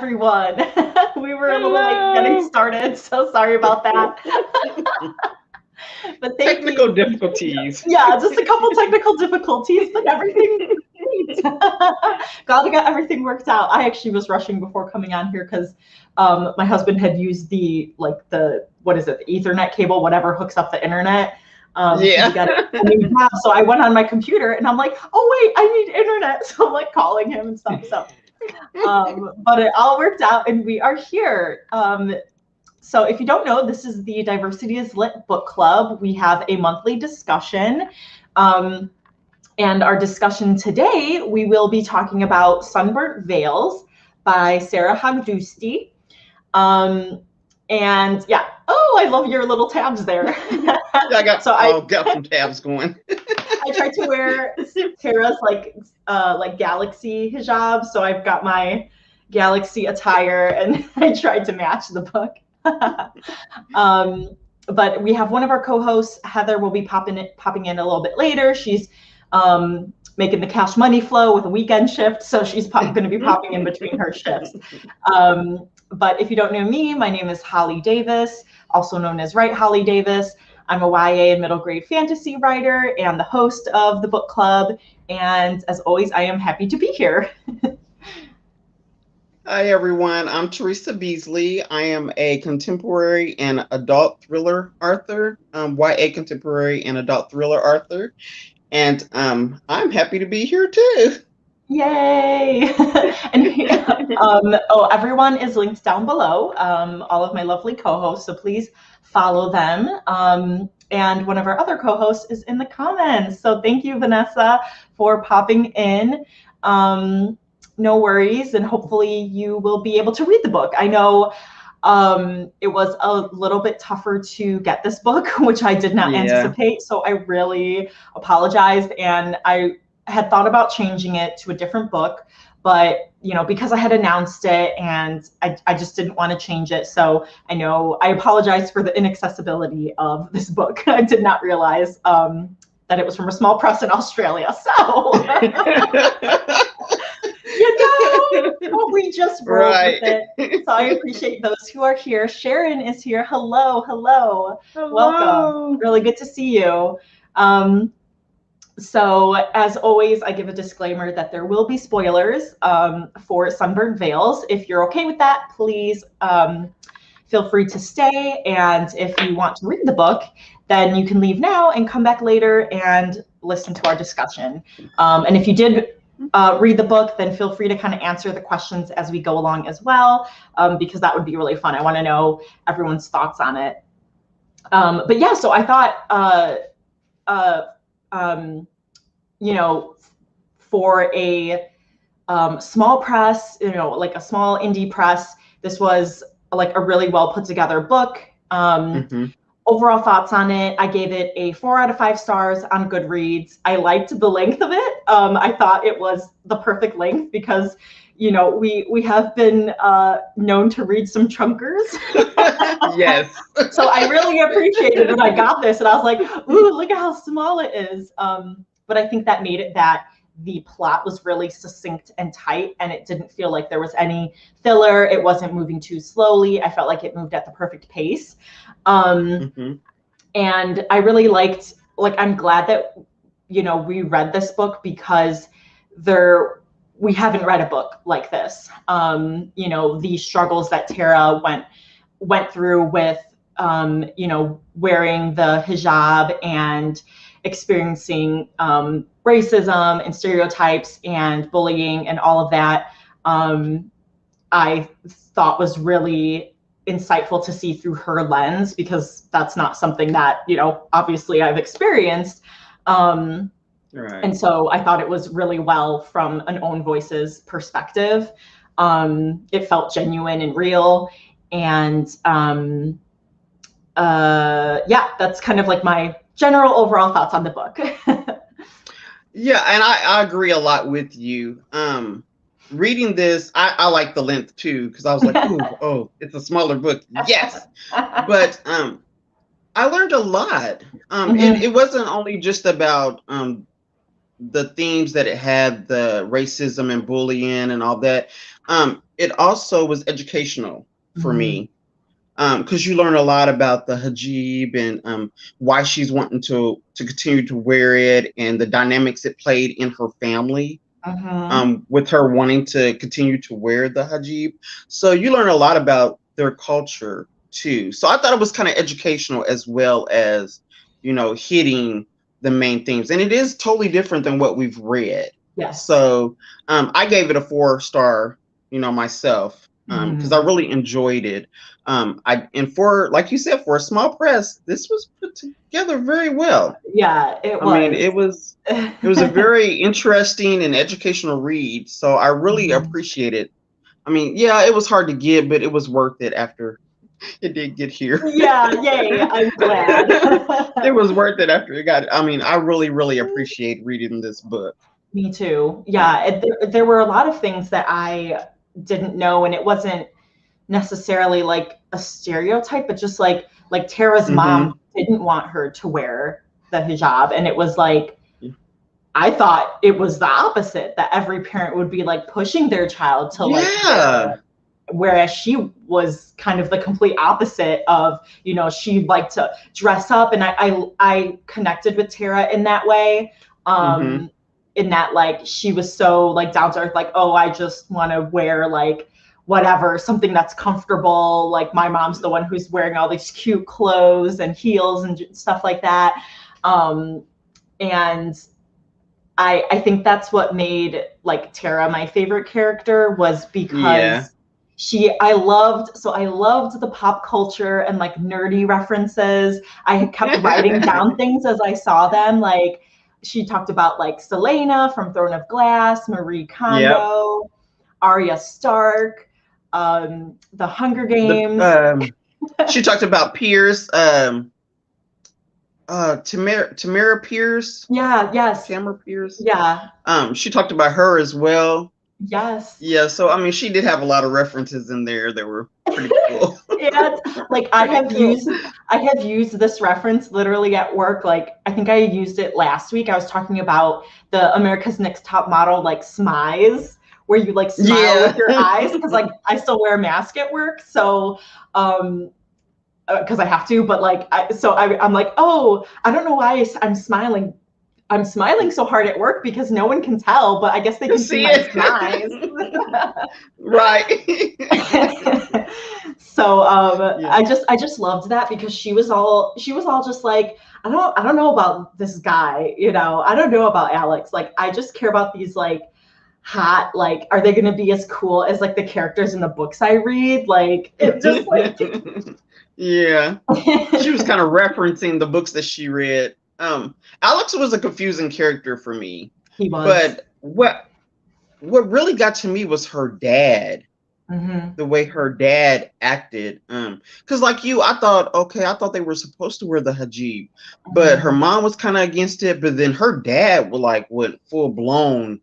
everyone. We were a little late getting Hello. started, so sorry about that. But thank Technical you. difficulties. Yeah, just a couple technical difficulties, but everything great. Glad we got everything worked out. I actually was rushing before coming on here because my husband had used the what is it, the Ethernet cable, whatever hooks up the internet. We Yeah. got a new tab, so I went on my computer and I'm like, oh wait, I need internet. So I'm like calling him and stuff. So, but it all worked out and we are here. So if you don't know, this is the Diversity is Lit book club. We have a monthly discussion. And our discussion today, we will be talking about Sunburnt Veils by Sara Haghdoosti. And yeah, oh, I love your little tabs there. I got some tabs going. I tried to wear Tara's like galaxy hijab, so I've got my galaxy attire, and I tried to match the book. But we have one of our co-hosts, Heather, will be popping in a little bit later. She's making the cash money flow with a weekend shift, so she's going to be popping in between her shifts. But if you don't know me, my name is Holly Davis, also known as WriteHollyDavis. I'm a YA and middle grade fantasy writer and the host of the book club. And as always, I am happy to be here. Hi, everyone. I'm Teresa Beasley. I am a contemporary and adult thriller author, YA contemporary and adult thriller author. And I'm happy to be here, too. Yay! And everyone is linked down below, all of my lovely co-hosts, so please follow them. And one of our other co-hosts is in the comments. So thank you, Vanessa, for popping in. No worries, and hopefully you will be able to read the book. I know it was a little bit tougher to get this book, which I did not anticipate, so I really apologized, and I had thought about changing it to a different book, but because I had announced it and I just didn't want to change it. So I apologize for the inaccessibility of this book. I did not realize that it was from a small press in Australia. So we just rolled with it. So I appreciate those who are here. Sharon is here. Hello. Welcome. Really good to see you. So as always, I give a disclaimer that there will be spoilers for Sunburnt Veils. If you're okay with that, please feel free to stay. And if you want to read the book, then you can leave now and come back later and listen to our discussion. And if you did read the book, then feel free to kind of answer the questions as we go along as well, because that would be really fun. I want to know everyone's thoughts on it. But yeah, so I thought, for a small press, like a small indie press, this was like a really well put together book. Overall thoughts on it, I gave it a 4 out of 5 stars on Goodreads. I liked the length of it. I thought it was the perfect length because, we have been known to read some chunkers. Yes. So I really appreciated when I got this, and I was like, ooh, look at how small it is. But I think that made it that the plot was really succinct and tight, and it didn't feel like there was any filler. It wasn't moving too slowly. I felt like it moved at the perfect pace. And I really liked, I'm glad that, we read this book because we haven't read a book like this. The struggles that Tara went through with, wearing the hijab and experiencing racism and stereotypes and bullying and all of that, I thought was really insightful to see through her lens, because that's not something that, obviously I've experienced. Right. And so I thought it was really well from an own voice's perspective. It felt genuine and real. And that's kind of like my general overall thoughts on the book. Yeah, and I agree a lot with you. Reading this, I like the length too, because I was like, oh, it's a smaller book. Yes. But I learned a lot. It wasn't only just about the themes that it had, the racism and bullying and all that. it also was educational for Mhm. me, because you learn a lot about the hijab and why she's wanting to continue to wear it and the dynamics it played in her family, Mhm. with her wanting to continue to wear the hijab. So you learn a lot about their culture too. So I thought it was kind of educational as well as, hitting the main themes. And it is totally different than what we've read. Yes. So I gave it a 4-star, myself, because I Mhm. really enjoyed it. And for, like you said, for a small press, this was put together very well. Yeah, it I mean, was. it was a very interesting and educational read, so I really Mhm. appreciate it. I mean, yeah, it was hard to get, but it was worth it after it did get here. Yeah, yay, I'm glad. It was worth it after it got. I mean, I really, really appreciate reading this book. Me too. Yeah, there were a lot of things that I didn't know, and it wasn't necessarily like a stereotype, but just like Tara's Hmm. mom didn't want her to wear the hijab, and it was like I thought it was the opposite, that every parent would be like pushing their child to like wear Yeah. it, whereas she was kind of the complete opposite of, she liked to dress up, and I connected with Tara in that way. Hmm. In that, like, she was so like down to earth, like, oh, I just want to wear like whatever, something that's comfortable. Like, my mom's the one who's wearing all these cute clothes and heels and stuff like that. Um, and I think that's what made like Tara my favorite character, was Yeah. because I loved the pop culture and like nerdy references. I kept writing down things as I saw them. Like, she talked about like Selena from Throne of Glass, Marie Yep. Kondo, Arya Stark, the Hunger The Games. She talked about Pierce, Tamara Pierce, Yeah, yes, Tamara Pierce. yeah, She talked about her as well. yes. Yeah, so I mean, she did have a lot of references in there that were pretty cool. And like, I Pretty have cool. used I have used this reference literally at work. Like, I think I used it last week. I was talking about the America's Next Top Model like smize, where you like smile with Yeah. your eyes, because like I still wear a mask at work. So because I have to, but like I'm like, oh, I don't know why I'm smiling. I'm smiling so hard at work because no one can tell, but I guess they can see See my smize. it. Right. So Yeah. I just loved that, because she was all just like, I don't know about this guy, I don't know about Alex. Like, I just care about these like hot, like, are they going to be as cool as like the characters in the books I read? Like, it just like Yeah. She was kind of referencing the books that she read. Alex was a confusing character for me, he was. but what really got to me was her dad, Hmm. the way her dad acted. Because like you, I thought they were supposed to wear the hijab, but her Hmm. mom was kind of against it. But then her dad went full blown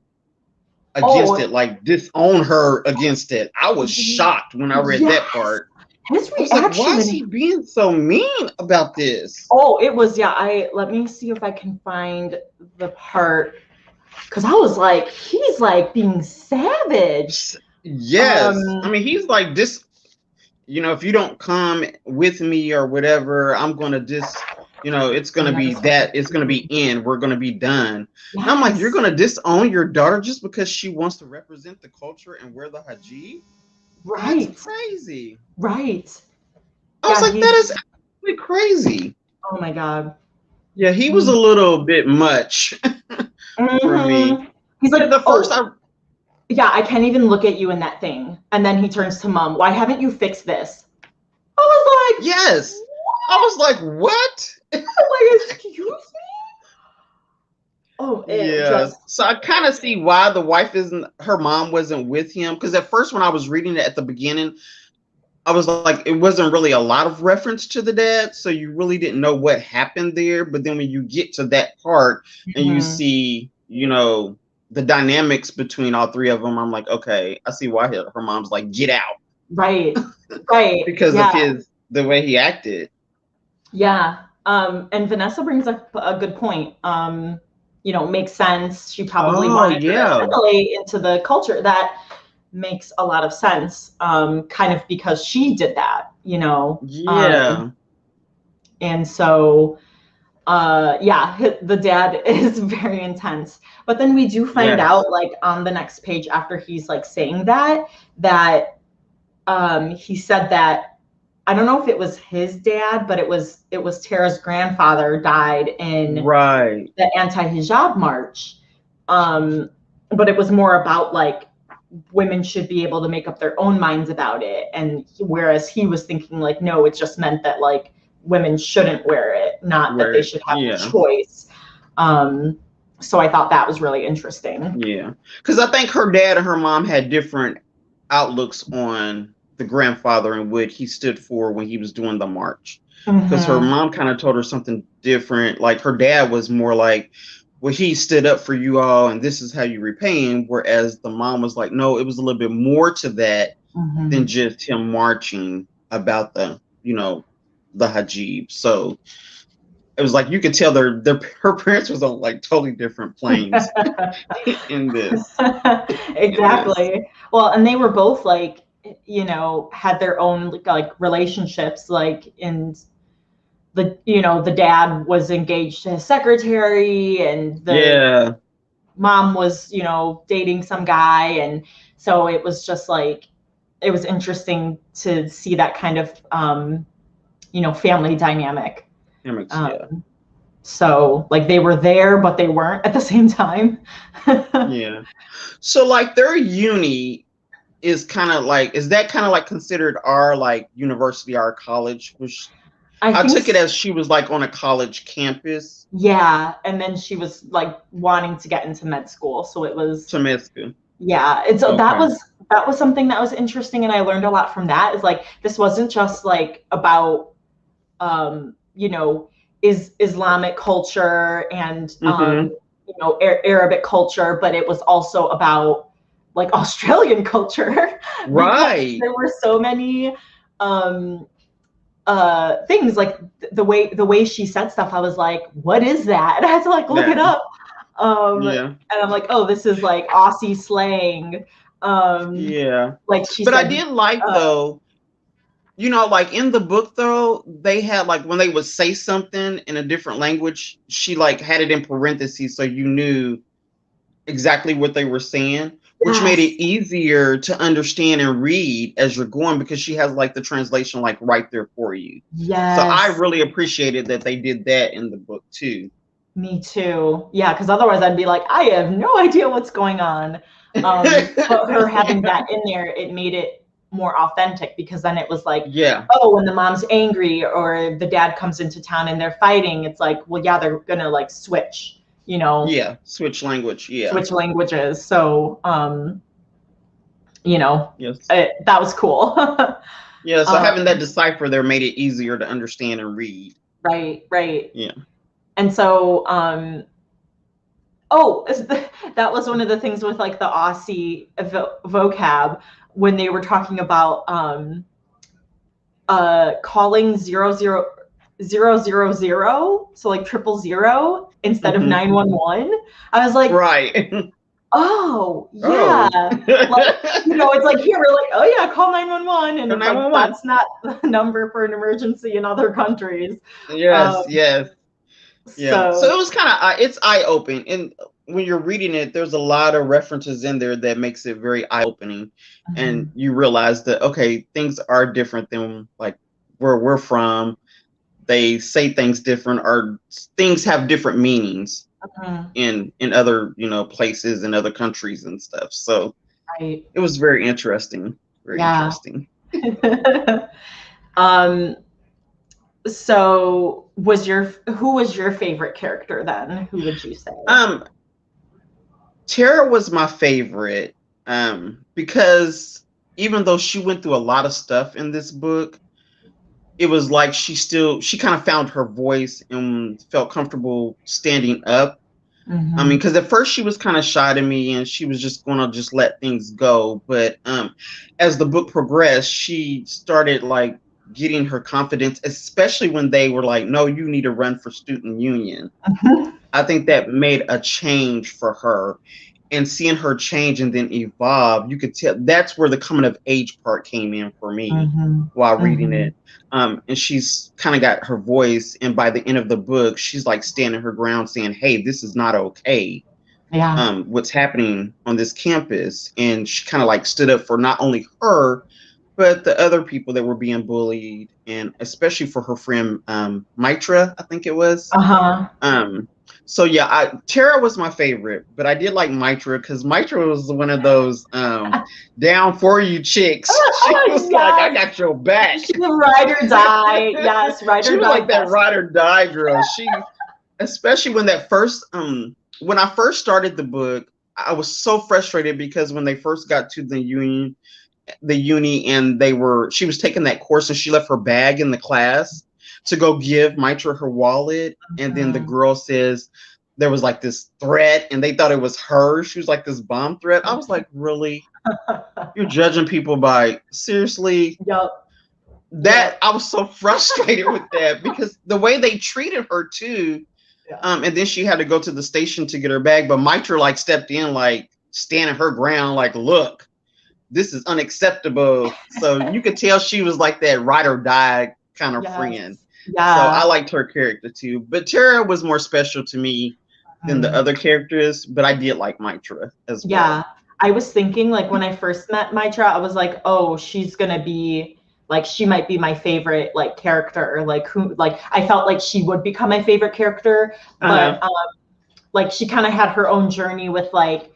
against Oh, it, like disown her against it. I was shocked when I read that yes. part. His I was like, reaction why is when he being so mean about this? oh, it was, yeah, let me see if I can find the part, because I was like, he's like being savage. Yes. I Um, mean, he's like this, if you don't come with me or whatever, I'm going to it's going oh to yeah, be this one's that, it's going to be in, we're going to be done. And I'm like, you're yes, going to disown your daughter just because she wants to represent the culture and wear the hijab? That's right, crazy. right. I was Yeah, like, that is absolutely crazy. oh my God. Yeah, he was a He, little bit much for me. mhm. He's like, But the first oh, I yeah, I can't even look at you in that thing. And then he turns to mom, why haven't you fixed this? I was like, yes. I was like, what? I'm like, excuse me? Oh, it Yeah. just, So I kind of see why her mom wasn't with him. Because at first, when I was reading it at the beginning, I was like, it wasn't really a lot of reference to the dad. So you really didn't know what happened there. But then when you get to that part and you mhm. see, the dynamics between all three of them, I'm like, okay, I see why her mom's like, get out Right, right, because of yeah. the way he acted. Yeah. And Vanessa brings up a good point. Makes sense. She probably Oh, wanted her to yeah. assimilate into the culture, that makes a lot of sense, kind of because she did that, you know. Yeah. And so, the dad is very intense. But then we do find out, like, on the next page after he's like saying that he said that, I don't know if it was his dad, but it was Tara's grandfather died in the anti-hijab march. But it was more about like women should be able to make up their own minds about it. And whereas he was thinking like, no, it just meant that like women shouldn't wear it, not that they should have a choice. So I thought that was really interesting. Yeah. Because I think her dad and her mom had different outlooks on the grandfather and what he stood for when he was doing the march. Because her mom kind of told her something different. Like her dad was more like, well, he stood up for you all and this is how you repay him. Whereas the mom was like, no, it was a little bit more to that than just him marching about the, you know, the hijab. So it was like you could tell her parents was on like totally different planes in this. Exactly. Well, and they were both like, you know, had their own like relationships, like in the, you know, the dad was engaged to his secretary and the mom was, you know, dating some guy. And so it was just like, it was interesting to see that kind of, you know, family dynamic. So like they were there, but they weren't at the same time. Yeah. So like their uni is kind of like, is that kind of like considered our like university, our college? Which I took it as she was like on a college campus. Yeah. And then she was like wanting to get into med school. So it was to med school. Yeah. And so that was something that was interesting. And I learned a lot from that. Is like, this wasn't just like about, you know, Islamic culture and, you know, Arabic culture, but it was also about like Australian culture. Right. There were so many things, like the way she said stuff, I was like, what is that? And I had to like look it up. And I'm like, oh, this is like Aussie slang. Like she but said, I did like though, you know, like in the book though, they had like when they would say something in a different language, she like had it in parentheses so you knew exactly what they were saying, which made it easier to understand and read as you're going, because she has like the translation like right there for you. Yes. So I really appreciated that they did that in the book too. Me too. Yeah, because otherwise I'd be like, I have no idea what's going on. But her having that in there, it made it more authentic, because then it was like, oh, when the mom's angry or the dad comes into town and they're fighting, it's like, well, yeah, they're gonna like switch, you know. Switch language. Switch languages. So you know, that was cool. So having that decipher there made it easier to understand and read. Right. Yeah. And so that was one of the things with like the Aussie vocab, when they were talking about calling 000, so like 000 instead of 911. I was like, oh yeah. Like, you know, it's like here we're like, oh yeah, call 911, and it's like, that's not the number for an emergency in other countries. So it was kind of it's eye-opening, and when you're reading it, there's a lot of references in there that makes it very eye-opening, and you realize that okay, things are different than like where we're from. They say things different, or things have different meanings in other, you know, places and other countries and stuff. So it was very interesting. Interesting. So who was your favorite character then? Who would you say? Tara was my favorite, because even though she went through a lot of stuff in this book, it was like she kind of found her voice and felt comfortable standing up. I mean, because at first she was kind of shy to me and she was just going to just let things go. But as the book progressed, she started like getting her confidence, especially when they were like, no, you need to run for student union. I think that made a change for her. and seeing her change and then evolve, you could tell that's where the coming of age part came in for me while reading it. And she's kind of got her voice, and by the end of the book, she's like standing her ground saying, hey, this is not okay. Yeah. What's happening on this campus. And she kind of like stood up for not only her, but the other people that were being bullied, and especially for her friend Mitra, I think it was. So yeah, Tara was my favorite, but I did like Mitra because Mitra was one of those down for you chicks. She was like, I got your back. She's a ride or die. Yes, ride or die. She was like that ride or die girl. She, especially when that first when I first started the book, I was so frustrated because when they first got to the uni, and she was taking that course and she left her bag in the class to go give Mitra her wallet, and then the girl says there was like this threat and they thought it was her. She was like this bomb threat. I was like, really? You're judging people by, seriously? Yep. I was so frustrated with that because the way they treated her too. And then she had to go to the station to get her bag, but Mitra like stepped in, like standing her ground, like, look, this is unacceptable. So you could tell she was like that ride or die kind of friend. Yeah. So I liked her character too. But Tara was more special to me than the other characters, but I did like Mitra as well. Yeah. I was thinking, like, when I first met Mitra, I was like, oh, she's gonna be like, she might be my favorite like character, or like who, like I felt like she would become my favorite character, but like she kind of had her own journey with like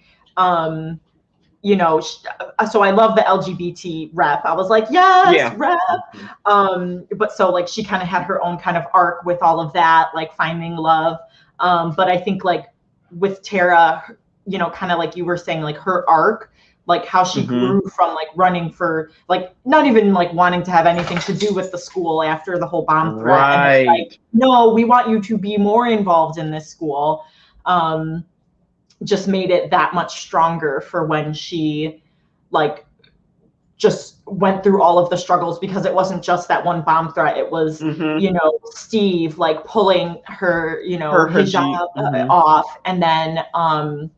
you know, so I love the LGBT rep. I was like, yes, rep. But so like she kind of had her own kind of arc with all of that, like finding love. But I think like with Tara, you know, kind of like you were saying, like her arc, like how she grew from like running for like not even like wanting to have anything to do with the school after the whole bomb threat. Right. And like, no, we want you to be more involved in this school. Just made it that much stronger for when she like just went through all of the struggles, because it wasn't just that one bomb threat. It was, you know, Steve like pulling her, you know, her hijab off. And then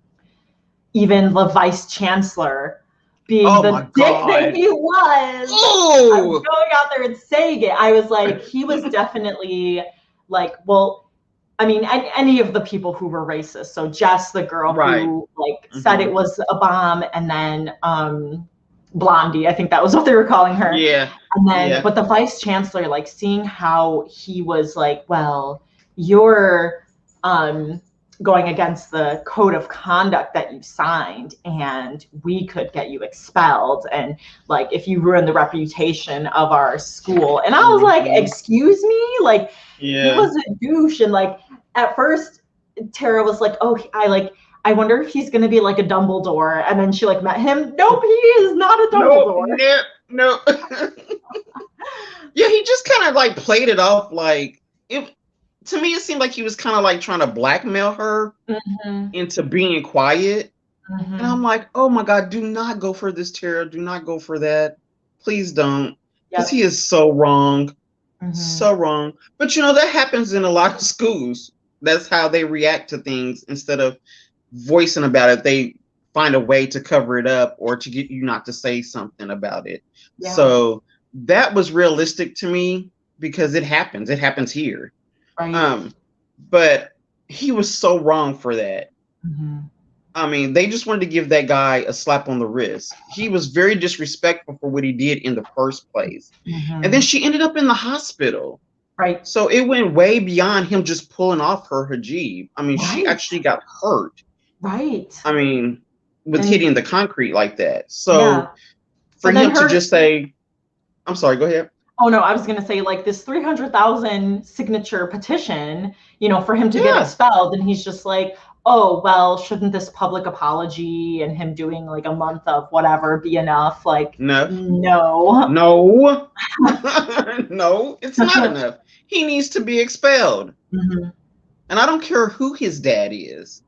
even the vice chancellor being the dick that he was. I'm going out there and saying it. I was like, he was definitely like, well, I mean, any of the people who were racist. So Jess, the girl who like said it was a bomb, and then Blondie, I think that was what they were calling her. Yeah. And then, but the vice chancellor, like seeing how he was like, well, you're going against the code of conduct that you signed, and we could get you expelled, and like if you ruin the reputation of our school. And I was like, excuse me, like he was a douche. And like at first Tara was like, oh, I wonder if he's gonna be like a Dumbledore, and then she like met him. Nope, he is not a Dumbledore. No. Yeah, he just kind of like played it off like it. To me, it seemed like he was kind of like trying to blackmail her into being quiet. And I'm like, oh my God, do not go for this, Tara. Do not go for that. Please don't. Because he is so wrong. So wrong. But you know, that happens in a lot of schools. That's how they react to things. Instead of voicing about it, they find a way to cover it up or to get you not to say something about it. So that was realistic to me because it happens. It happens here. But he was so wrong for that. I mean, they just wanted to give that guy a slap on the wrist. He was very disrespectful for what he did in the first place. And then she ended up in the hospital. So it went way beyond him just pulling off her hijab. I mean, she actually got hurt. I mean, with hitting the concrete like that. So for him to just say, I'm sorry, go ahead. Oh no, I was gonna say like this 300,000 signature petition, you know, for him to get expelled, and he's just like, oh well, shouldn't this public apology and him doing like a month of whatever be enough? Like, no, no, it's not enough. He needs to be expelled, and I don't care who his dad is,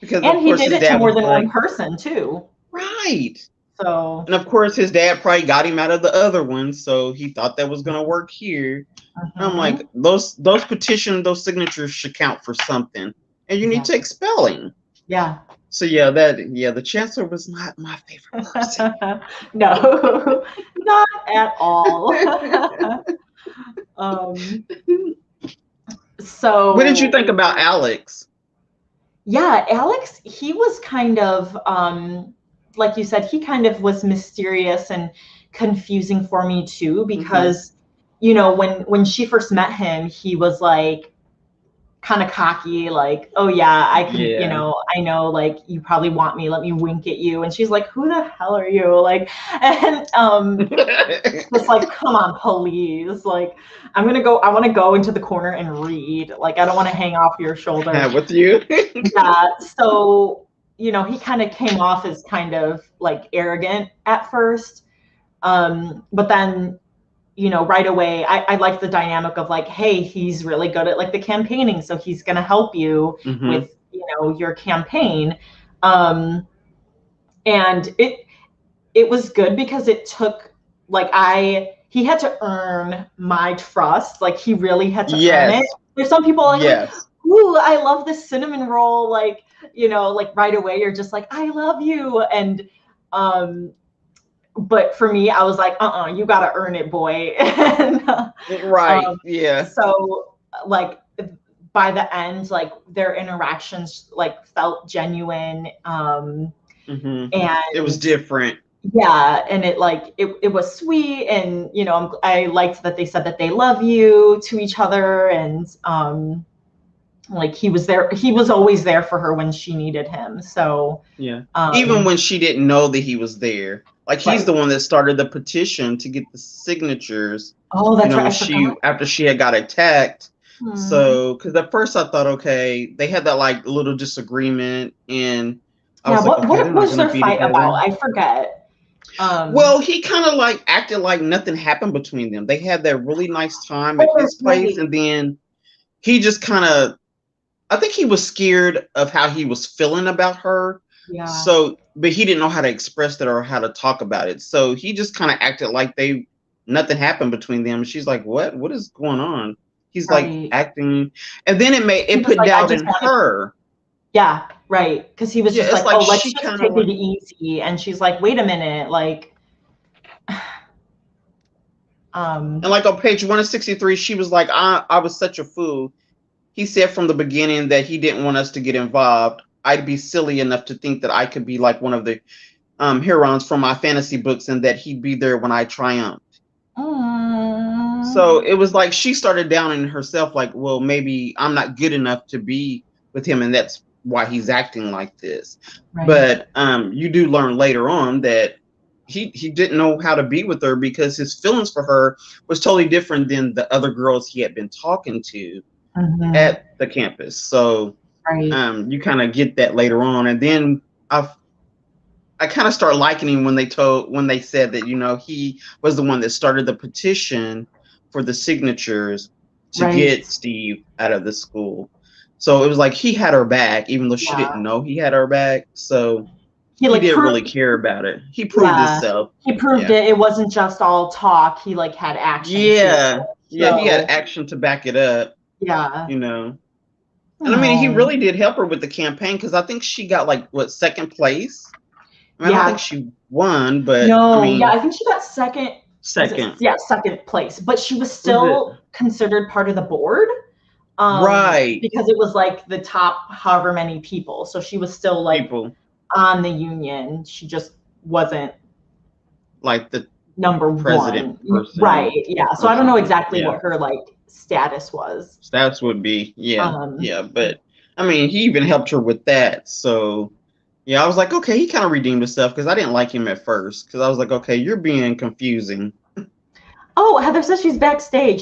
because and he did it to more than one person too, So, and of course, his dad probably got him out of the other one, so he thought that was going to work here. And I'm like, those petitions, those signatures should count for something, and you need to expel him. So the chancellor was not my favorite person. No, not at all. um, so What did you think about Alex? yeah, Alex, he was kind of like you said, he kind of was mysterious and confusing for me too, because you know, when she first met him, he was like kind of cocky, like, oh yeah, I can, you know, I know, like, you probably want me, let me wink at you. And she's like, who the hell are you? Like, and just like, come on, please. Like, I want to go into the corner and read. Like, I don't want to hang off your shoulder. With you. Yeah. So, you know, he kind of came off as kind of like arrogant at first. But then, you know, right away, I like the dynamic of like, hey, he's really good at like the campaigning, so he's going to help you with, you know, your campaign. And it was good because it took like he had to earn my trust. Like he really had to earn it. There's some people like, ooh, I love this cinnamon roll. Like, you know, like right away you're just like, I love you. And but for me, I was like, you got to earn it, boy. And, so like by the end, like their interactions like felt genuine. And it was different. Yeah. And it like, it was sweet. And, you know, I liked that they said that they love you to each other. And like he was always there for her when she needed him. So even when she didn't know that he was there. Like he's the one that started the petition to get the signatures. Oh, that's right. After she had got attacked. So, because at first I thought, okay, they had that like little disagreement, and I was like, what was their fight about? I forget. Well, he kind of like acted like nothing happened between them. They had that really nice time at his place, and then he just kind of, I think he was scared of how he was feeling about her. Yeah. So, but he didn't know how to express that or how to talk about it. So he just kind of acted like nothing happened between them. She's like, what is going on? He's like acting, and then it put doubt in her. Yeah, right. Because he was just like, oh, let's just take it easy. And she's like, wait a minute, like, and like on page 163, she was like, I was such a fool. He said from the beginning that he didn't want us to get involved. I'd be silly enough to think that I could be like one of the heroines from my fantasy books and that he'd be there when I triumphed. So it was like she started downing herself, like, well, maybe I'm not good enough to be with him, and that's why he's acting like this. Right. But you do learn later on that he didn't know how to be with her because his feelings for her was totally different than the other girls he had been talking to at the campus. So you kind of get that later on, and then I kind of start liking him when they said that, you know, he was the one that started the petition for the signatures to get Steve out of the school. So it was like he had her back, even though she didn't know he had her back. So he didn't really care about it. He proved himself. He proved it. It wasn't just all talk. He like had action. Yeah. He had action to back it up. Yeah. You know. And I mean, he really did help her with the campaign because I think she got like second place. I mean, I don't think she won, but no, I think she got second. Second place, but she was still considered part of the board, right? Because it was like the top however many people, so she was still like on the union. She just wasn't like the number president one, person. Right? Yeah. So I don't know exactly what her like status was. Status would be but I mean, he even helped her with that, so. Yeah, I was like, okay, he kind of redeemed himself because I didn't like him at first because I was like, okay, you're being confusing. Oh, Heather says she's backstage.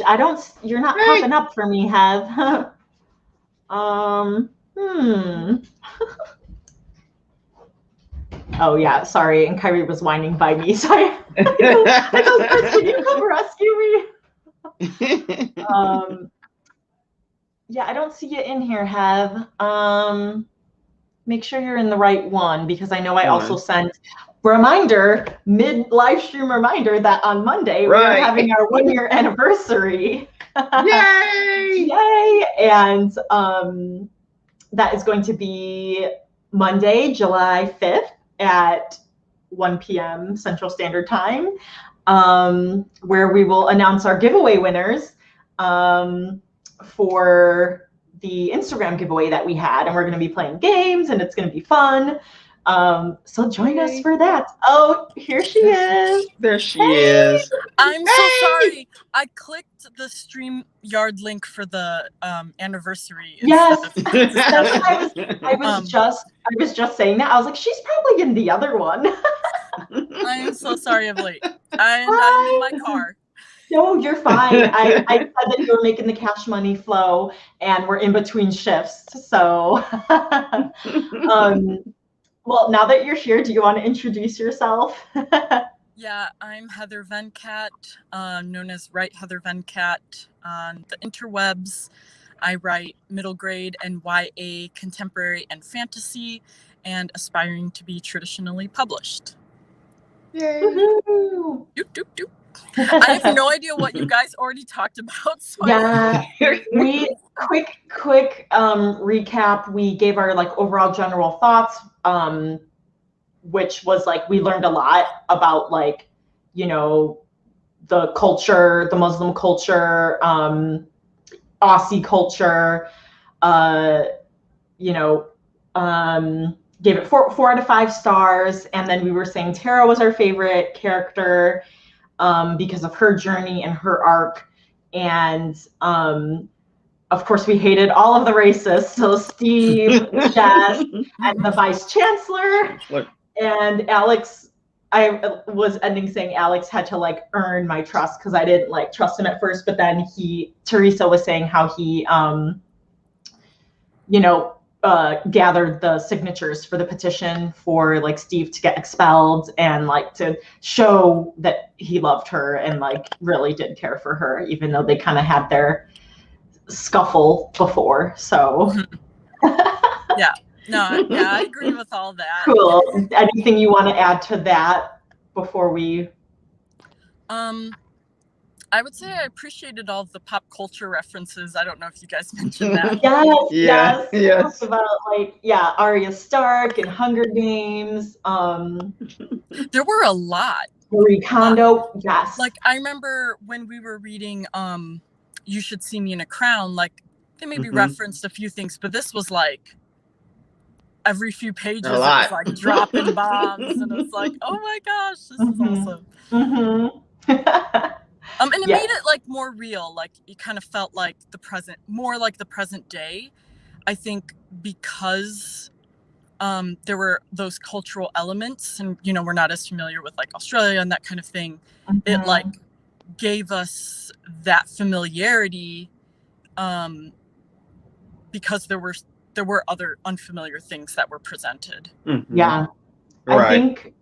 You're not popping up for me, Hev. Oh yeah, sorry. And Kyrie was whining by me. Sorry. I go, Chris, can you come rescue me? Yeah, I don't see you in here, Hev. Make sure you're in the right one because I know I also sent mid-live stream reminder that on Monday we're having our 1-year anniversary. Yay! Yay! And that is going to be Monday, July 5th at 1 p.m. Central Standard Time, where we will announce our giveaway winners for the Instagram giveaway that we had. And we're going to be playing games, and it's going to be fun. So join us for that. Oh, here she is. There she is. I'm so sorry. I clicked the StreamYard link for the anniversary. Yes, Instead I was just saying that. I was like, she's probably in the other one. I am so sorry I'm late. I'm in my car. No, you're fine. I said that you were making the cash money flow, and we're in between shifts. So, well, now that you're here, do you want to introduce yourself? Yeah, I'm Heather Venkat, known as Write Heather Venkat on the interwebs. I write middle grade and YA, contemporary and fantasy, and aspiring to be traditionally published. Yay. Woohoo! Doop, doop, doop. I have no idea what you guys already talked about. So Yeah, we quick recap. We gave our like overall general thoughts, which was like we learned a lot about like, you know, the culture, the Muslim culture, Aussie culture, you know, gave it 4 out of 5 stars. And then we were saying Tara was our favorite character because of her journey and her arc. And of course, we hated all of the racists. So Steve, Jess, and the vice chancellor. Look. And Alex, I was ending saying Alex had to like earn my trust because I didn't like trust him at first. But then Teresa was saying how he, you know, gathered the signatures for the petition for like Steve to get expelled and like to show that he loved her and like really did care for her, even though they kind of had their scuffle before. So yeah, no, yeah, I agree with all that. Cool. Anything you want to add to that before we? I would say I appreciated all of the pop culture references. I don't know if you guys mentioned that. Yes. Talked about like Arya Stark and Hunger Games. There were a lot. Marie Kondo, yes. Like I remember when we were reading You Should See Me in a Crown, like they maybe referenced a few things, but this was like every few pages it was like dropping bombs, and it's like, oh my gosh, this is awesome. And it made it like more real, like it kind of felt like more like the present day. I think because there were those cultural elements, and you know, we're not as familiar with like Australia and that kind of thing. It like gave us that familiarity because there were other unfamiliar things that were presented. Yeah, right. I think.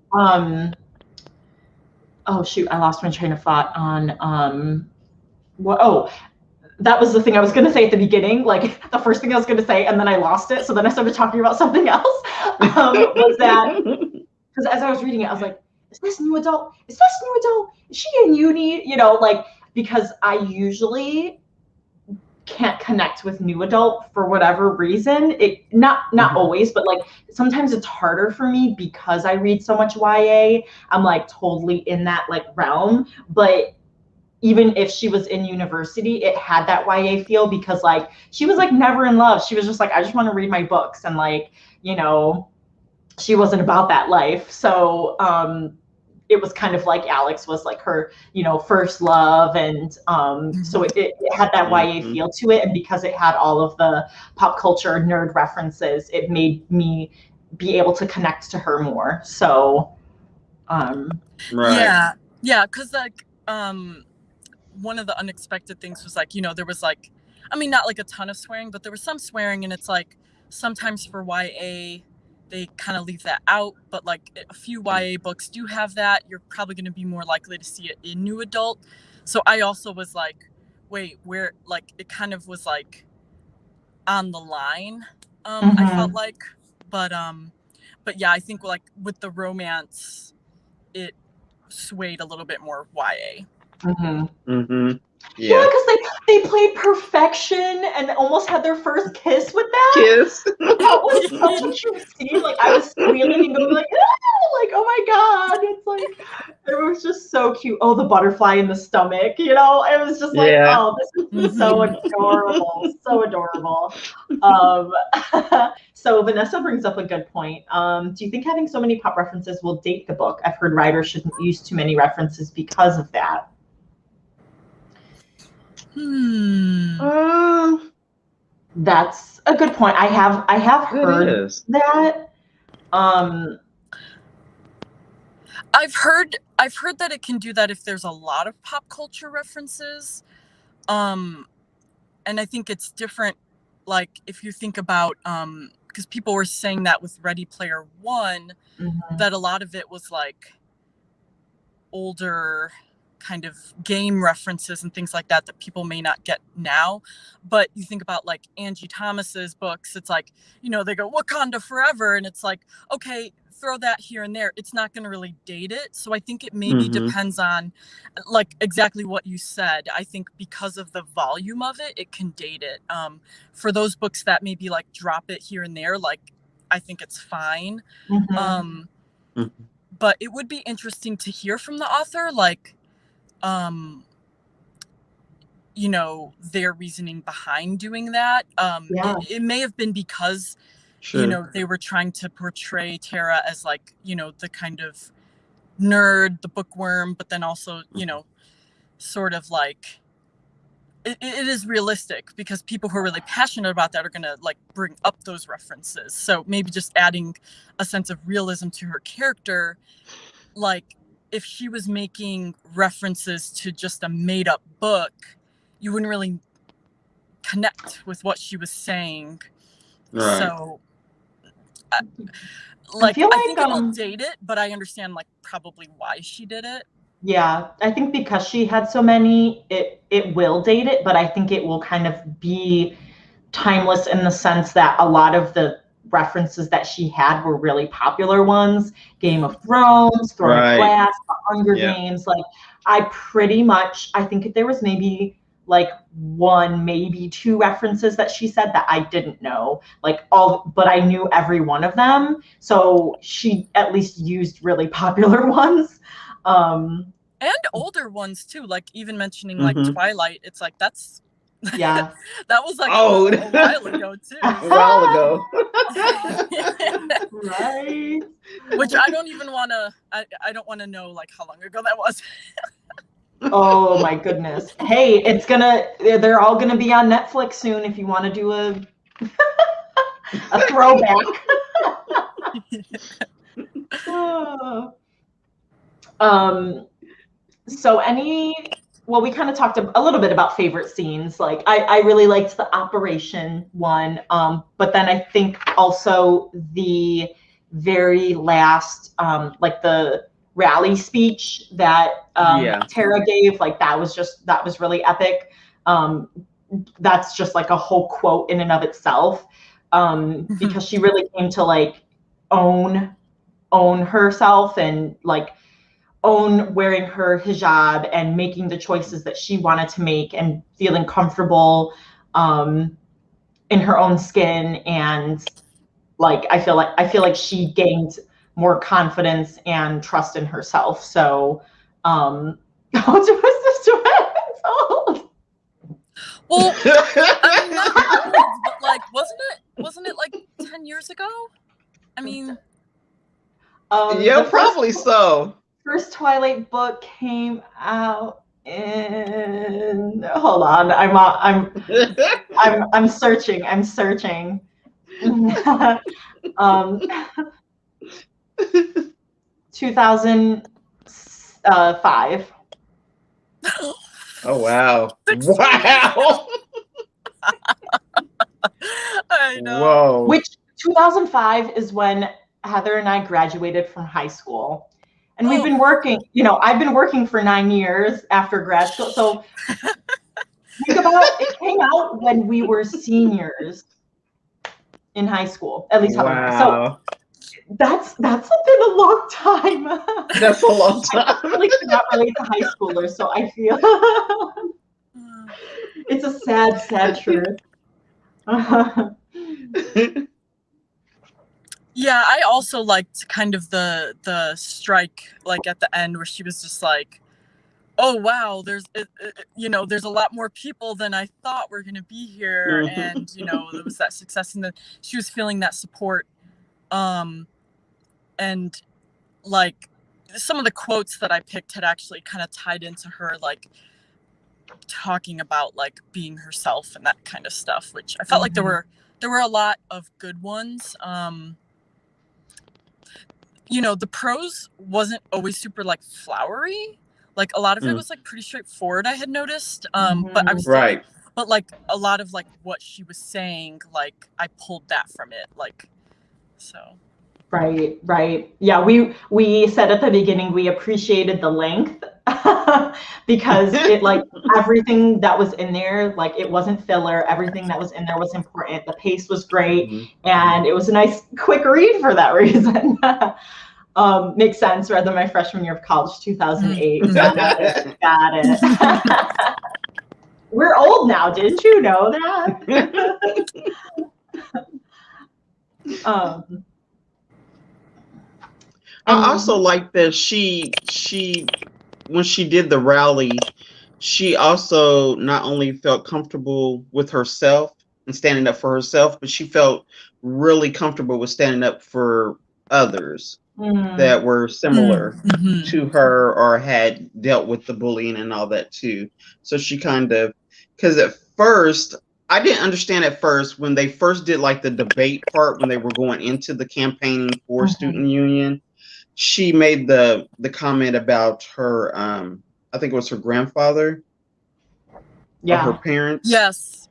Oh shoot, I lost my train of thought on that was the thing I was going to say at the beginning, like the first thing I was going to say, and then I lost it. So then I started talking about something else. Was that because as I was reading it, I was like, is this new adult? Is she in uni? You know, like, because I usually can't connect with new adult for whatever reason. It not always, but like sometimes it's harder for me because I read so much YA. I'm like totally in that like realm. But even if she was in university, it had that YA feel because like she was like never in love. She was just like, I just want to read my books, and like, you know, she wasn't about that life. So it was kind of like Alex was like her, you know, first love. And so it had that YA feel to it. And because it had all of the pop culture nerd references, it made me be able to connect to her more. So, right. Yeah. Cause like, one of the unexpected things was like, you know, there was like, I mean, not like a ton of swearing, but there was some swearing, and it's like, sometimes for YA, they kind of leave that out, but like a few YA books do have that. You're probably going to be more likely to see it in new adult. So I also was like, wait, where, like, it kind of was like on the line. I felt like, but yeah, I think like with the romance, it swayed a little bit more YA. Yeah, because they played Perfection and almost had their first kiss with that. Kiss. That was such a cute scene. Like I was squealing and going like, ah! Like, oh my God. It's like, it was just so cute. Oh, the butterfly in the stomach, you know, it was just like, oh, this is so adorable. So adorable. So Vanessa brings up a good point. Do you think having so many pop references will date the book? I've heard writers shouldn't use too many references because of that. That's a good point. I have heard that. I've heard that it can do that if there's a lot of pop culture references. And I think it's different, like if you think about because people were saying that with Ready Player One, that a lot of it was like older kind of game references and things like that people may not get now. But you think about like Angie Thomas's books, it's like, you know, they go Wakanda forever, and it's like, okay, throw that here and there. It's not going to really date it. So I think it maybe depends on like exactly what you said. I think because of the volume of it, it can date it. For those books that maybe like drop it here and there, like I think it's fine. But it would be interesting to hear from the author, like, you know, their reasoning behind doing that. It may have been because, you know, they were trying to portray Tara as like, you know, the kind of nerd, the bookworm, but then also, you know, sort of like, it is realistic because people who are really passionate about that are going to like bring up those references. So maybe just adding a sense of realism to her character, like if she was making references to just a made up book, you wouldn't really connect with what she was saying. Right. So like I think it will date it, but I understand like probably why she did it. Yeah, I think because she had so many, it will date it, but I think it will kind of be timeless in the sense that a lot of the references that she had were really popular ones. Game of Thrones, Throne of Glass, The Hunger Games. Like I think there was maybe like one, maybe two references that she said that I didn't know, but I knew every one of them. So she at least used really popular ones. And older ones too, like even mentioning like Twilight, it's like that's that was like a while ago too. A while ago. Right. Which I don't even want to, I don't want to know like how long ago that was. Oh my goodness. Hey, they're all gonna be on Netflix soon if you want to do a throwback. So we kind of talked a little bit about favorite scenes. Like I really liked the Operation one, but then I think also the very last, like the rally speech that Tara gave, like that was really epic. That's just like a whole quote in and of itself, because she really came to like own herself and like own wearing her hijab and making the choices that she wanted to make and feeling comfortable in her own skin. And like I feel like she gained more confidence and trust in herself. So well, I mean, not old, but like wasn't it like 10 years ago? I mean, yeah, probably so. First Twilight book came out in, hold on, I'm searching. 2005. Oh wow. Wow. I know. Whoa. Which 2005 is when Heather and I graduated from high school. And we've been working, I've been working for 9 years after grad school. So think about it, came out when we were seniors in high school, at least. Wow. So that's been a long time. That's a long time. I really cannot relate to high schoolers, so I feel. It's a sad, sad truth. Yeah, I also liked kind of the strike, like at the end where she was just like, oh wow, there's there's a lot more people than I thought were gonna be here, and there was that success, and she was feeling that support, and like some of the quotes that I picked had actually kind of tied into her like talking about like being herself and that kind of stuff, which I felt like there were a lot of good ones. The prose wasn't always super like flowery. Like a lot of it was like pretty straightforward, I had noticed. But I was still, right. But like a lot of like what she was saying, like I pulled that from it. Like so. Right. Yeah, we said at the beginning we appreciated the length because it like everything that was in there, like it wasn't filler. Everything that was in there was important. The pace was great, and it was a nice quick read for that reason. Makes sense. Read them my freshman year of college, 2008. Got it. We're old now. Didn't you know that? I also like that she when she did the rally, she also not only felt comfortable with herself and standing up for herself, but she felt really comfortable with standing up for others that were similar to her or had dealt with the bullying and all that too. So she kind of, because at first I didn't understand at first when they first did like the debate part when they were going into the campaigning for student union. She made the comment about her, I think it was her grandfather, or her parents. Yes.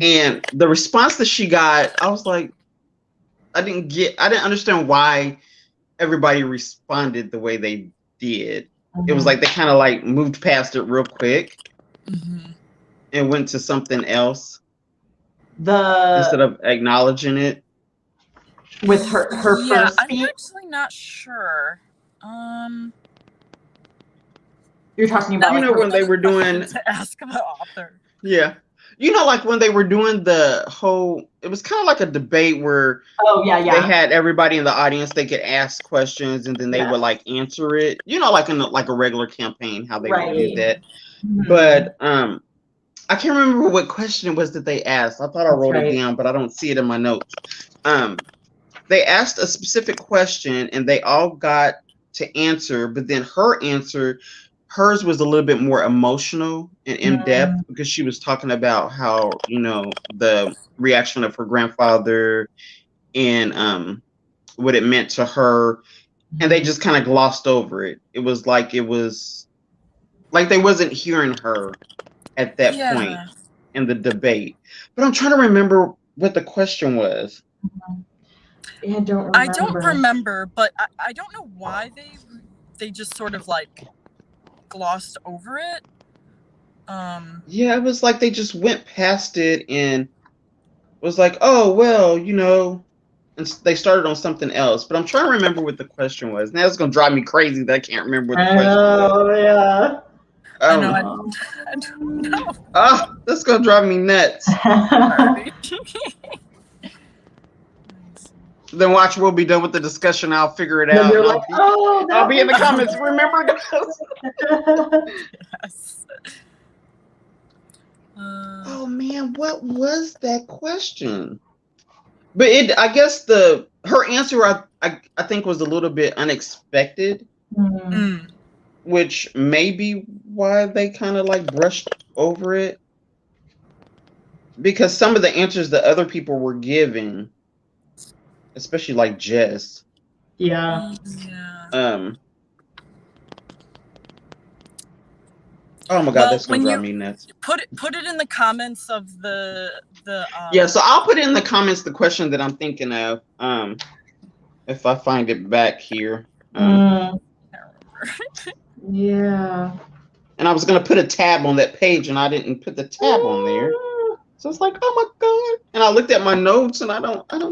And the response that she got, I was like, I didn't understand why everybody responded the way they did. It was like they kind of like moved past it real quick and went to something else instead of acknowledging it. With her first speech? I'm actually not sure. You're talking about when they were doing to ask the author. Yeah. Like when they were doing the whole, it was kind of like a debate where they had everybody in the audience, they could ask questions and then they would like answer it. Like in like a regular campaign, how they would do that. But I can't remember what question it was that they asked. I thought I wrote it down, but I don't see it in my notes. They asked a specific question and they all got to answer, but then hers was a little bit more emotional and in-depth because she was talking about how, the reaction of her grandfather and what it meant to her. And they just kind of glossed over it. It was like they wasn't hearing her at that point in the debate. But I'm trying to remember what the question was. I don't remember, but I don't know why they just sort of like glossed over it. It was like they just went past it and was like, oh well, and they started on something else. But I'm trying to remember what the question was. Now it's gonna drive me crazy that I can't remember what the question was. Oh yeah. I know. I don't know. Oh, that's gonna drive me nuts. Then watch, we'll be done with the discussion. I'll figure it out. Like, I'll be in the comments. Remember this? Yes. Oh man, what was that question? But I guess her answer I think was a little bit unexpected, which may be why they kind of like brushed over it. Because some of the answers that other people were giving, especially like Jess. Yeah. Oh my God, that's gonna drive me nuts. Put it in the comments of the. So I'll put in the comments the question that I'm thinking of. If I find it back here. Yeah. And I was gonna put a tab on that page, and I didn't put the tab on there. So it's like, oh my God! And I looked at my notes, and I don't think.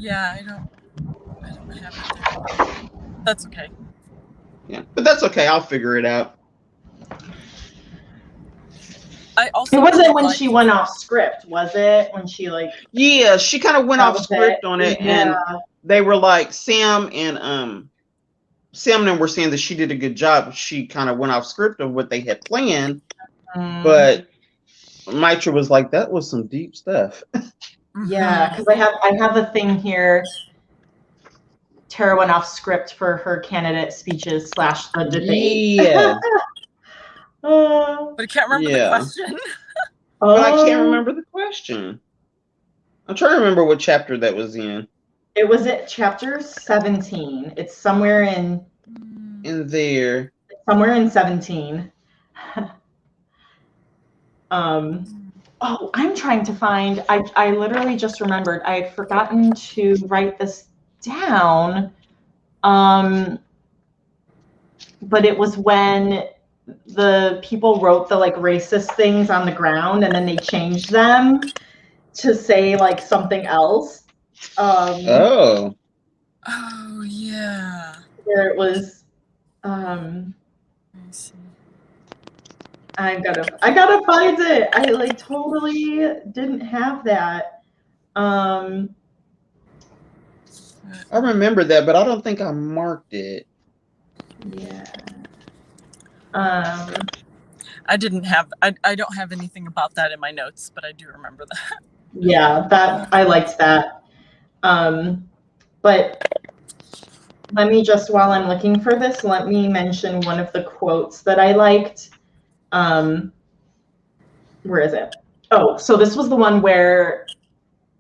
Yeah, I don't have it there. That's okay. Yeah, but that's okay. I'll figure it out. I also It wasn't when liked, she went off script, was it? When she like Yeah, she kind of went that off was script it? on it, Yeah. and they were like Sam and them were saying that she did a good job. She kind of went off script of what they had planned, but Mitra was like, that was some deep stuff. Yeah, because I have a thing here. Tara went off script for her candidate speeches / the debate. Yeah. But I can't remember the question. But I can't remember the question. I'm trying to remember what chapter that was in. It was at chapter 17. It's somewhere in there. Somewhere in 17. Oh, I'm trying to find. I literally just remembered. I had forgotten to write this down. But it was when the people wrote the like racist things on the ground and then they changed them to say like something else. Oh yeah. Where it was I gotta find it. I like totally didn't have that. I remember that, but I don't think I marked it. Yeah. I didn't have. I don't have anything about that in my notes, but I do remember that. Yeah, that I liked that. But let me just, while I'm looking for this, let me mention one of the quotes that I liked. Where is it? Oh, so this was the one where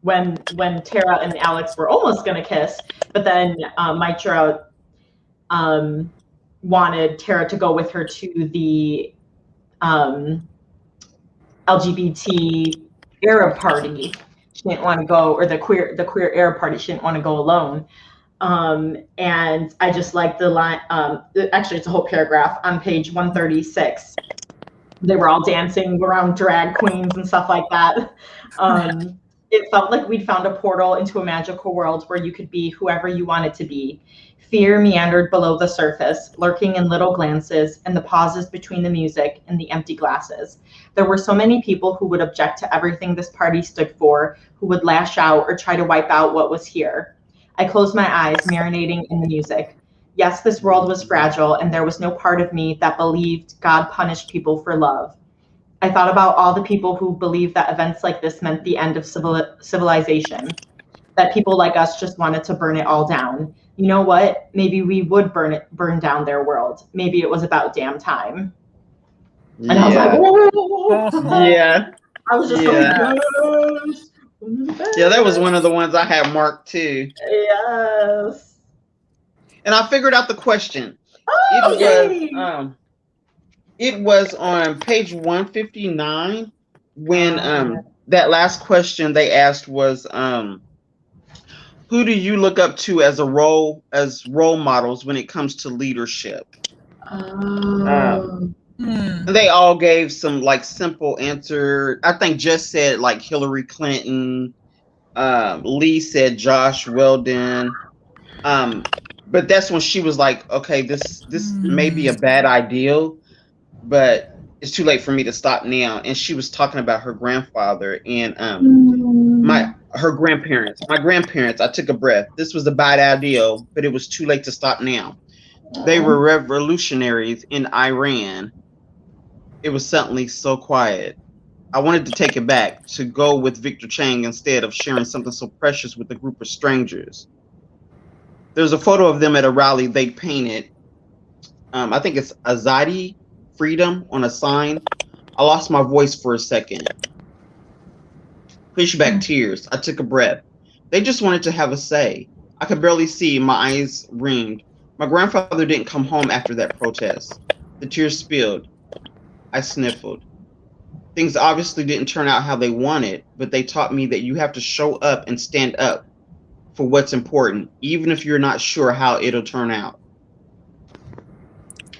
when Tara and Alex were almost gonna kiss, but then Mitra wanted Tara to go with her to the LGBT Arab party. She didn't want to go, or the queer Arab party. She didn't want to go alone. And I just like the line. Actually, it's a whole paragraph on page 136. They were all dancing around drag queens and stuff like that. It felt like we'd found a portal into a magical world where you could be whoever you wanted to be. Fear meandered below the surface, lurking in little glances and the pauses between the music and the empty glasses. There were so many people who would object to everything this party stood for, who would lash out or try to wipe out what was here. I closed my eyes, marinating in the music. Yes, this world was fragile, and there was no part of me that believed God punished people for love. I thought about all the people who believed that events like this meant the end of civilization, that people like us just wanted to burn it all down. You know what? Maybe we would burn down their world. Maybe it was about damn time. And I was like, whoa. Yeah. I was just like, yes. Yeah, that was one of the ones I had marked too. Yes. And I figured out the question. Oh, it was on page 159 when that last question they asked was who do you look up to as role models when it comes to leadership? They all gave some like simple answer. I think Jess said like Hillary Clinton. Lee said Josh Weldon. But that's when she was like, okay, this may be a bad ideal, but it's too late for me to stop now. And she was talking about her grandfather and her grandparents. My grandparents, I took a breath. This was a bad ideal, but it was too late to stop now. They were revolutionaries in Iran. It was suddenly so quiet. I wanted to take it back, to go with Victor Chang instead of sharing something so precious with a group of strangers. There's a photo of them at a rally they painted. I think it's Azadi, freedom, on a sign. I lost my voice for a second. Push back tears. I took a breath. They just wanted to have a say. I could barely see. My eyes ringed. My grandfather didn't come home after that protest. The tears spilled. I sniffled. Things obviously didn't turn out how they wanted, but they taught me that you have to show up and stand up for what's important, even if you're not sure how it'll turn out.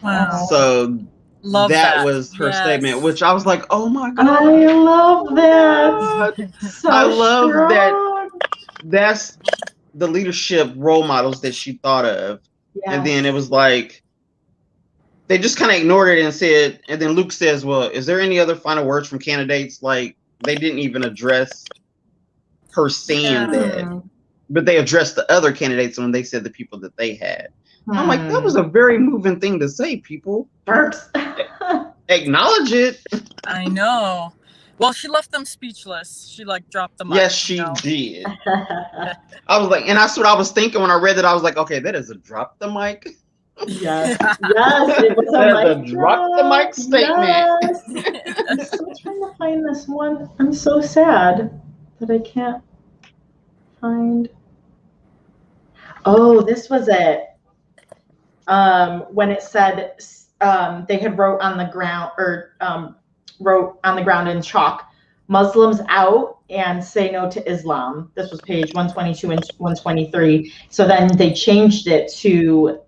Wow. So that was her statement, which I was like, oh my God. I love that. So I love strong. that. That's the leadership role models that she thought of. Yes. And then it was like, they just kind of ignored it and said, and then Luke says, well, is there any other final words from candidates? Like, they didn't even address her saying that, but they addressed the other candidates when they said the people that they had. I'm like, that was a very moving thing to say, people. Burps. Acknowledge it. I know. Well, she left them speechless. She like dropped the mic. Yes, she did. I was like, and that's what I was thinking when I read it. I was like, okay, that is a drop the mic. Yes, yes, it was a drop the mic statement. Yes. I'm still trying to find this one. I'm so sad that I can't find. Oh, this was it. When it said they had wrote on the ground in chalk, Muslims out and say no to Islam. This was page 122 and 123. So then they changed it to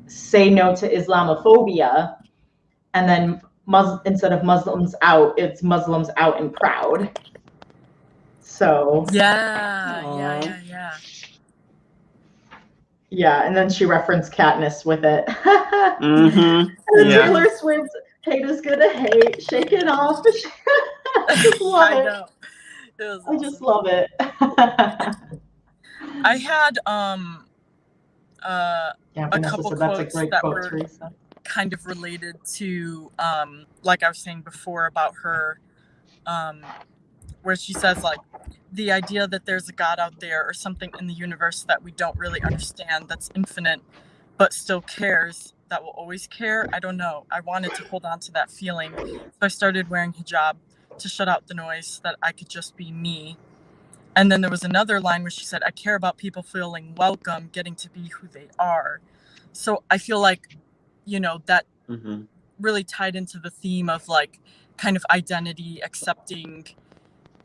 say no to Islamophobia, and then instead of Muslims out, it's Muslims out and proud. So yeah. Yeah, and then she referenced Katniss with it. Mm-hmm. And Taylor Swift's hate is gonna hate, shake it off. I just love it. Know. I just love it. I had a couple quotes that were Teresa. kind of related to like I was saying before about her, where she says like the idea that there's a God out there or something in the universe that we don't really understand, that's infinite but still cares, that will always care. I don't know. I wanted to hold on to that feeling, so I started wearing hijab to shut out the noise so that I could just be me. And then there was another line where she said, I care about people feeling welcome, getting to be who they are. So I feel like, you know, that really tied into the theme of like kind of identity, accepting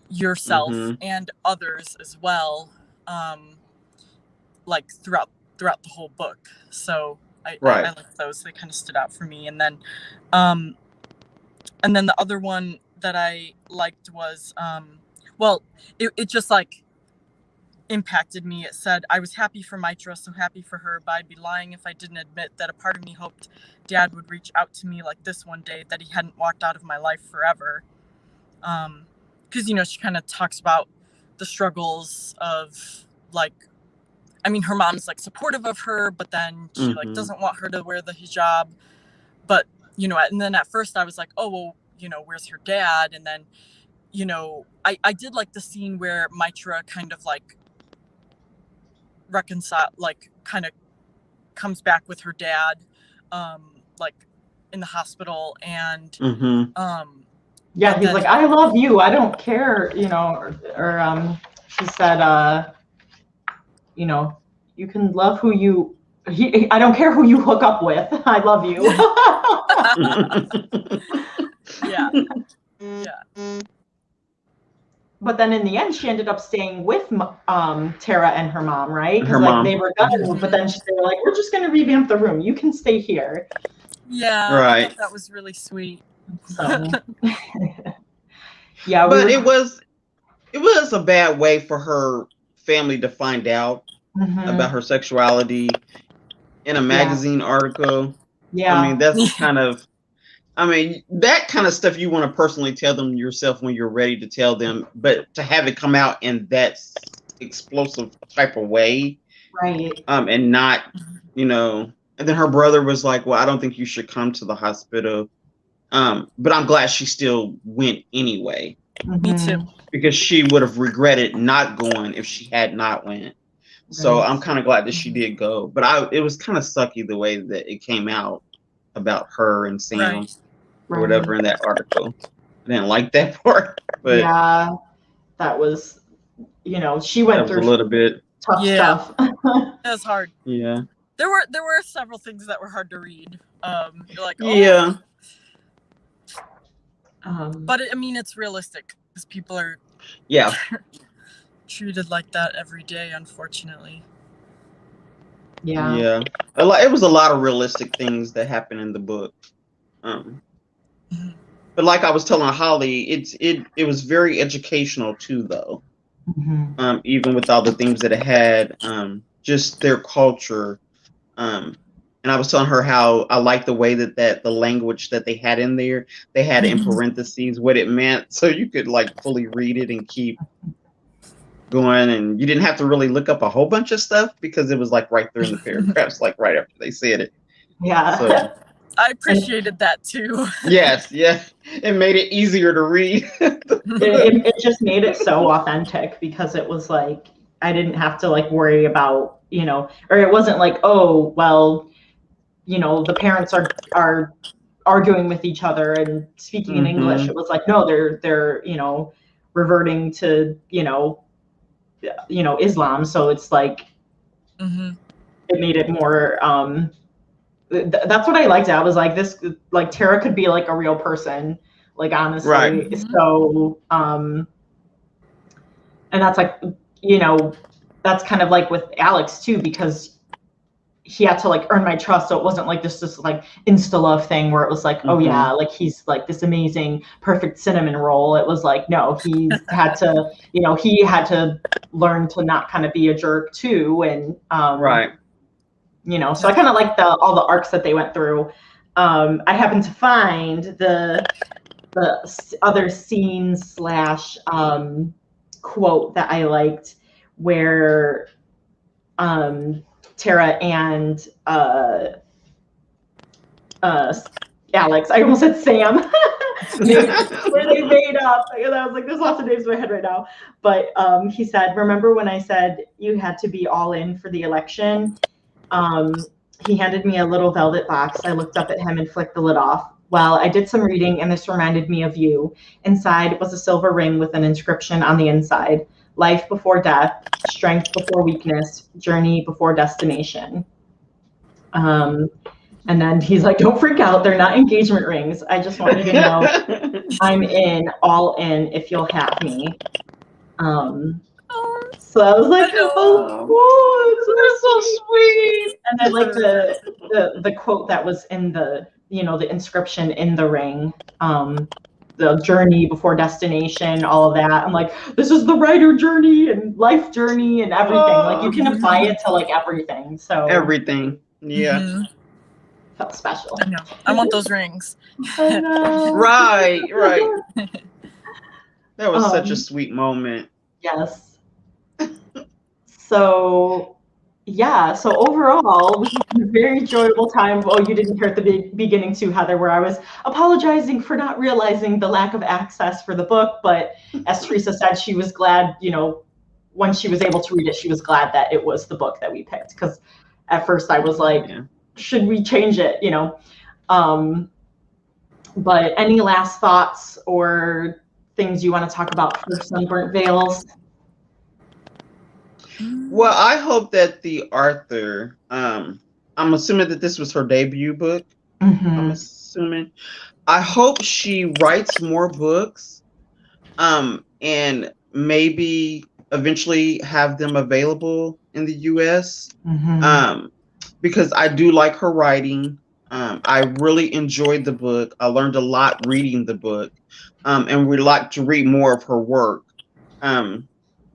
yourself and others as well, like throughout the whole book. So I like those. They kind of stood out for me. And then the other one that I liked was, well, it just like impacted me. It said, I was happy for Mitra, so happy for her, but I'd be lying if I didn't admit that a part of me hoped Dad would reach out to me like this one day, that he hadn't walked out of my life forever. Because, you know, she kind of talks about the struggles of like, I mean, her mom's like supportive of her, but then she like doesn't want her to wear the hijab. But, you know, and then at first I was like, oh, well, you know, where's her dad? And then, you know, I did like the scene where Mitra kind of like reconcile, like kind of comes back with her dad, like in the hospital, and yeah, he's like, I love you, I don't care, you know, or she said, you know, you can love who you, I don't care who you hook up with, I love you. Yeah. But then in the end, she ended up staying with Tara and her mom, right? Her like mom. They were gonna move, but then they were like, we're just gonna revamp the room. You can stay here. Yeah, right. I thought that was really sweet. So, yeah, but it was a bad way for her family to find out about her sexuality in a magazine article. Yeah, I mean, that's kind of. I mean, that kind of stuff you want to personally tell them yourself when you're ready to tell them, but to have it come out in that explosive type of way, right? And not, you know, and then her brother was like, well, I don't think you should come to the hospital. But I'm glad she still went anyway. Me too. Because she would have regretted not going if she had not went. So I'm kind of glad that she did go. But it was kind of sucky the way that it came out about her and Sam. Or whatever in that article. I didn't like that part, but yeah, that was, you know, she went through a little bit tough stuff. It was hard. Yeah, there were several things that were hard to read. You're like, oh. Yeah, but I mean, it's realistic because people are treated like that every day, unfortunately. Yeah, it was a lot of realistic things that happened in the book. But like I was telling Holly, it was very educational too, though. Even with all the things that it had, just their culture, and and I was telling her how I like the way that the language that they had in there, they had in parentheses what it meant, so you could like fully read it and keep going, and you didn't have to really look up a whole bunch of stuff because it was like right there in the paragraphs, like right after they said it. Yeah. So, I appreciated that too. yes, it made it easier to read. it just made it so authentic because it was like I didn't have to like worry about, or it wasn't like, oh, well, the parents are arguing with each other and speaking in English. It was like, no, they're reverting to Islam. So it's like it made it more that's what I liked. I was like, this, like Tara could be like a real person, like honestly. Right. So and that's like, that's kind of like with Alex too, because he had to like earn my trust. So it wasn't like this like insta love thing where it was like, oh yeah, like he's like this amazing, perfect cinnamon roll. It was like, no, he had to, he had to learn to not kind of be a jerk too. And right. So I kind of like all the arcs that they went through. I happened to find the other scene / quote that I liked where Tara and Alex, I almost said Sam, where they made up. And I was like, there's lots of names in my head right now. But he said, remember when I said you had to be all in for the election? He handed me a little velvet box. I looked up at him and flicked the lid off. Well, I did some reading and this reminded me of you. Inside was a silver ring with an inscription on the inside. Life before death, strength before weakness, journey before destination. And then he's like, don't freak out. They're not engagement rings. I just want you to know I'm in, all in, if you'll have me. So I was like, oh, it's so sweet. And then like the quote that was in the, the inscription in the ring, the journey before destination, all of that. I'm like, this is the writer journey and life journey and everything. Like you can apply it to like everything. So everything. Yeah. Felt special. I know. I want those rings. I know. Right. That was such a sweet moment. Yes. So overall, we had a very enjoyable time. Oh, you didn't hear at the beginning too, Heather, where I was apologizing for not realizing the lack of access for the book. But as Teresa said, she was glad, when she was able to read it, she was glad that it was the book that we picked. Because at first I was like, should we change it? But any last thoughts or things you want to talk about for Sunburnt Veils? Well, I hope that the author, I'm assuming that this was her debut book. I'm assuming. I hope she writes more books, and maybe eventually have them available in the US. Because I do like her writing. I really enjoyed the book. I learned a lot reading the book, and we'd like to read more of her work.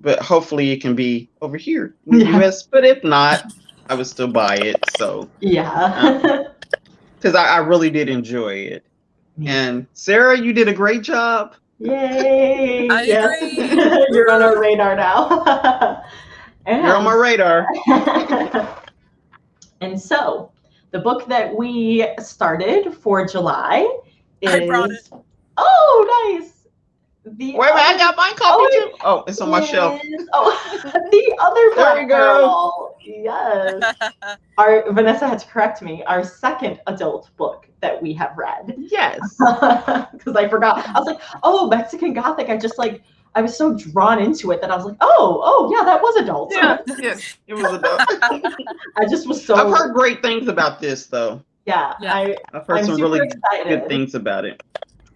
But hopefully it can be over here in the US. But if not, I would still buy it. So because I really did enjoy it. And Sarah, you did a great job. Yay! I agree. You're on our radar now. You're on my radar. And so the book that we started for July is. I brought it. Oh, nice. Wait, I got my copy too. Oh, it's on my shelf. Oh, the other There we go. Yes. Vanessa had to correct me. Our second adult book that we have read. Yes. Because I forgot. I was like, oh, Mexican Gothic. I was so drawn into it that I was like, oh, yeah, that was adult. Yeah, it was adult. I just was so. I've heard great things about this, though. Yeah. I've heard some really good things about it.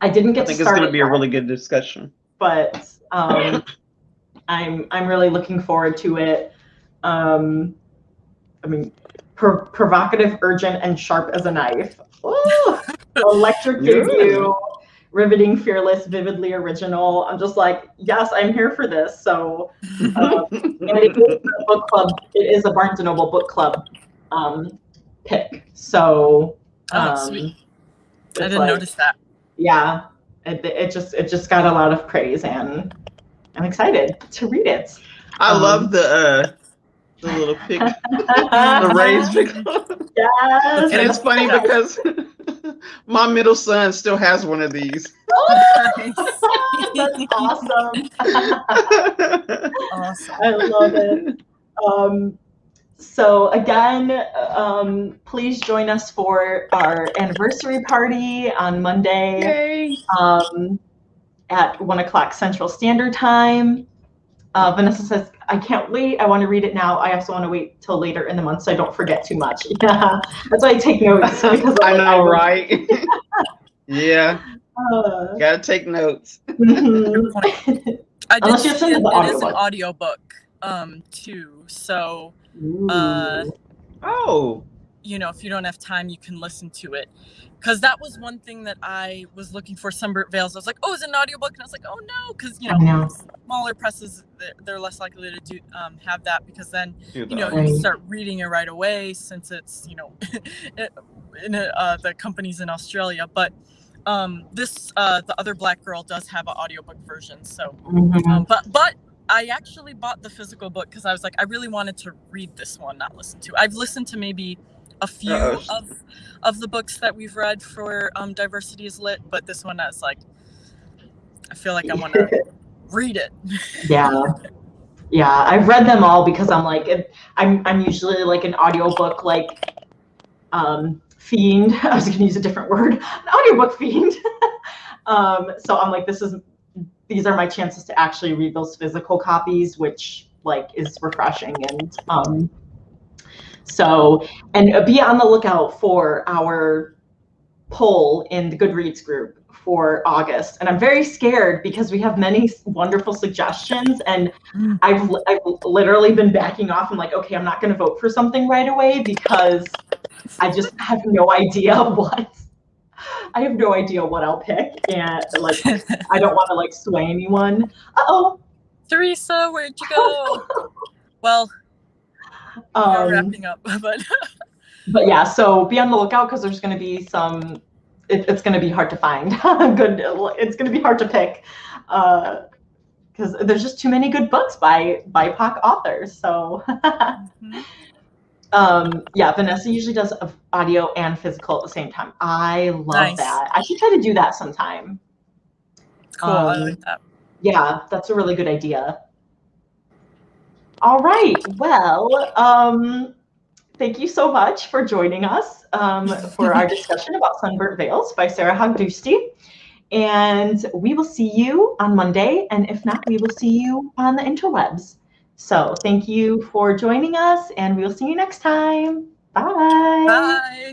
I didn't get I think started. it's going to be a really good discussion. But I'm really looking forward to it. Provocative, urgent, and sharp as a knife. Ooh, electric debut, riveting, fearless, vividly original. I'm just like, yes, I'm here for this. So, and it is a book club. It is a Barnes & Noble book club pick. So sweet. I didn't notice that. Yeah, it just got a lot of praise, and I'm excited to read it. I love the little pick, the raised pickle. Yes. And it's funny because my middle son still has one of these. That's awesome. Awesome. I love it. So again, please join us for our anniversary party on Monday at 1 o'clock Central Standard Time. Vanessa says, I can't wait. I want to read it now. I also want to wait till later in the month so I don't forget too much. Yeah, that's why I take notes. Because I know, right? Yeah. Gotta take notes. Mm-hmm. I did see it is an audiobook too. So you know, if you don't have time, you can listen to it. Because that was one thing that I was looking for, Sunburnt Veils. I was like, oh, it's an audiobook. And I was like, oh, no. Because, you know, smaller presses, they're less likely to do have that. Because then, you know, you start reading it right away since it's, you know, the company's in Australia. But the other Black Girl does have an audiobook version. So, but I actually bought the physical book because I was like, I really wanted to read this one, not listen to. I've listened to maybe a few of the books that we've read for Diversity is Lit, but this one I was like, I feel like I want to read it. Yeah, I've read them all because I'm like, I'm usually like an audiobook like fiend. I was going to use a different word, an audiobook fiend. So I'm like, these are my chances to actually read those physical copies, which like is refreshing. And so, and be on the lookout for our poll in the Goodreads group for August. And I'm very scared because we have many wonderful suggestions, and I've literally been backing off. I'm like, okay, I'm not going to vote for something right away because I just have no idea what I'll pick, and like I don't want to like sway anyone. Teresa, where'd you go? Well, we're wrapping up, but yeah, so be on the lookout because there's going to be some. It's going to be hard to find. It's going to be hard to pick because there's just too many good books by BIPOC authors. So. Yeah, Vanessa usually does audio and physical at the same time. I love that. I should try to do that sometime. Cool, I like that. Yeah, that's a really good idea. All right, well, thank you so much for joining us for our discussion about Sunburnt Veils by Sara Haghdoosti. And we will see you on Monday, and if not, we will see you on the interwebs. So thank you for joining us, and we will see you next time. Bye. Bye.